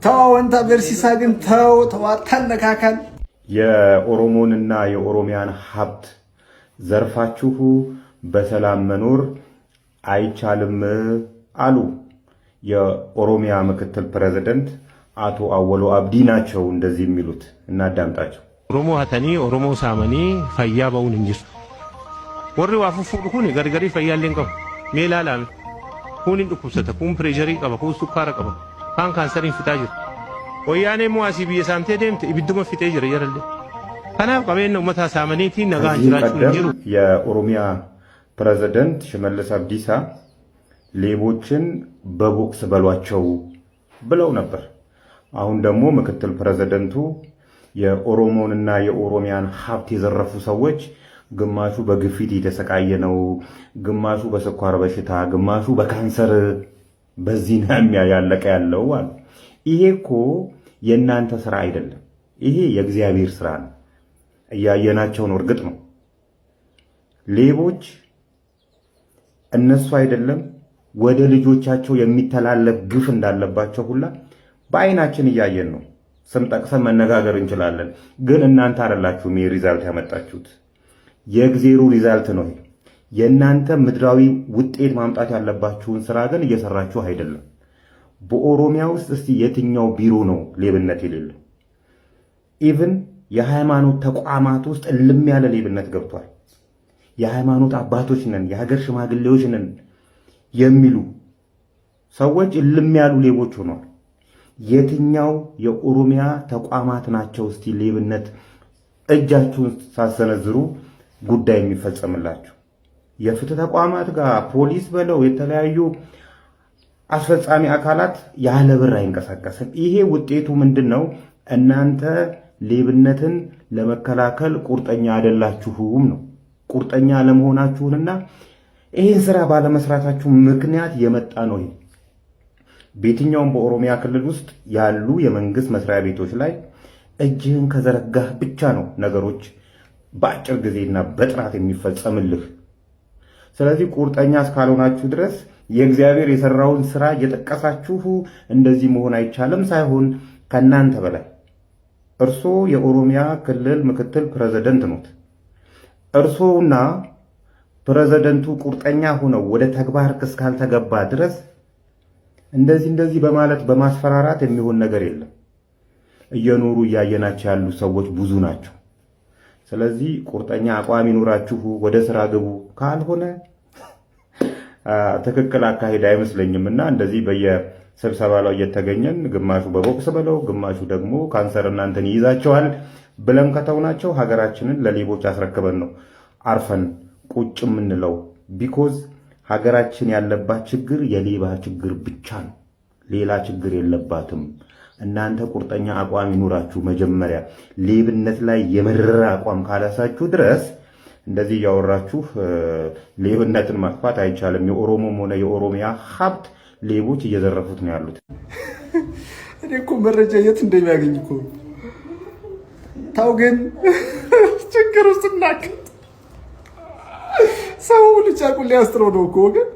ተው አንተ በርሲሳ ግን ተው አታነካካን። የኦሮሞንና የኦሮሚያን ሀብት ዘርፋችሁ በሰላም መኖር አይቻልም አሉ የኦሮሚያ ምክትል ፕሬዝዳንት አቶ አወሎ አብዲ ናቸው እንደዚህ የሚሉት። እናዳምጣቸው። ኦሮሞ ሀተኒ ኦሮሞ ሳመኒ ፈያ በውን እንጂ ወሪ ዋፉፉ ሁን ገርገሪ ፈያለን ቀብ ሜላላም ሁን እንድኩሰተ ሁን ፕሬሸሪ ቀበ ሁን ሱካራ ቀበ ካን ካንሰሪን ፍታጅ ወያኔ ሙአሲ ቢየሳምቴ ደምት ኢብዱመ ፍቴጅ ረየረለ ከናብ ቀበን ነው መታ ሳመኒቲ ነጋ እንጅራቹ እንጅሩ የኦሮሚያ ፕሬዝዳንት ሽመልስ አብዲሳ ሌቦችን በቦክስ በሏቸው ብለው ነበር። አሁን ደግሞ ምክትል ፕሬዝዳንቱ የኦሮሞንና የኦሮሚያን ሀብት የዘረፉ ሰዎች ግማሹ በግፊት የተሰቃየ ነው፣ ግማሹ በስኳር በሽታ፣ ግማሹ በካንሰር በዚህ ነው ያለቀ ያለው አሉ። ይሄ እኮ የእናንተ ስራ አይደለም፣ ይሄ የእግዚአብሔር ስራ ነው። እያየናቸው ነው። እርግጥ ነው ሌቦች እነሱ አይደለም ወደ ልጆቻቸው የሚተላለፍ ግፍ እንዳለባቸው ሁላ በአይናችን እያየን ነው። ስም ጠቅሰን መነጋገር እንችላለን። ግን እናንተ አይደላችሁም ይሄ ሪዛልት ያመጣችሁት፣ የእግዚአብሔር ሪዛልት ነው። የእናንተ ምድራዊ ውጤት ማምጣት ያለባችሁን ስራ ግን እየሰራችሁ አይደለም። በኦሮሚያ ውስጥ እስቲ የትኛው ቢሮ ነው ሌብነት የሌለው? ኢቭን የሃይማኖት ተቋማት ውስጥ እልም ያለ ሌብነት ገብቷል። የሃይማኖት አባቶች ነን፣ የሀገር ሽማግሌዎች ነን የሚሉ ሰዎች እልም ያሉ ሌቦች ሆነዋል። የትኛው የኦሮሚያ ተቋማት ናቸው እስቲ ሌብነት እጃችሁን ሳሰነዝሩ ጉዳይ የሚፈጸምላችሁ? የፍትህ ተቋማት ጋር ፖሊስ በለው የተለያዩ አስፈጻሚ አካላት ያለ ብር አይንቀሳቀስም። ይሄ ውጤቱ ምንድነው? እናንተ ሌብነትን ለመከላከል ቁርጠኛ አይደላችሁም ነው። ቁርጠኛ ለመሆናችሁንና ይህን ስራ ባለመስራታችሁ ምክንያት የመጣ ነው። ይሄ በየትኛውም በኦሮሚያ ክልል ውስጥ ያሉ የመንግስት መስሪያ ቤቶች ላይ እጅህን ከዘረጋህ ብቻ ነው ነገሮች በአጭር ጊዜና በጥራት የሚፈጸምልህ። ስለዚህ ቁርጠኛ እስካልሆናችሁ ድረስ የእግዚአብሔር የሰራውን ስራ እየጠቀሳችሁ እንደዚህ መሆን አይቻልም ሳይሆን ከናንተ በላይ እርሶ የኦሮሚያ ክልል ምክትል ፕሬዝዳንት ኖት። እርሶና ፕሬዝዳንቱ ቁርጠኛ ሆነው ወደ ተግባር እስካልተገባ ድረስ እንደዚህ በማለት በማስፈራራት የሚሆን ነገር የለም። እየኖሩ እያየናቸው ያሉ ሰዎች ብዙ ናቸው። ስለዚህ ቁርጠኛ አቋም ይኖራችሁ ወደ ስራ ግቡ። ካልሆነ ትክክል አካሄድ አይመስለኝምና እንደዚህ በየስብሰባ ላይ እየተገኘን ግማሹ በቦክስ በለው ግማሹ ደግሞ ካንሰር እናንተን ይይዛቸዋል ብለን ከተውናቸው ሀገራችንን ለሌቦች አስረክበን ነው አርፈን ቁጭ የምንለው። ቢኮዝ ሀገራችን ያለባት ችግር የሌባ ችግር ብቻ ነው፣ ሌላ ችግር የለባትም። እናንተ ቁርጠኛ አቋም ይኖራችሁ መጀመሪያ ሌብነት ላይ የመረረ አቋም ካላሳችሁ ድረስ እንደዚህ ያወራችሁ ሌብነትን ማጥፋት አይቻልም። የኦሮሞም ሆነ የኦሮሚያ ሀብት ሌቦች እየዘረፉት ነው ያሉት። እኔ እኮ መረጃ የት እንደሚያገኝ እኮ ታው። ግን ችግር ውስጥ እናከት ሰው ልጫቁ ሊያስጥረው ነው እኮ ግን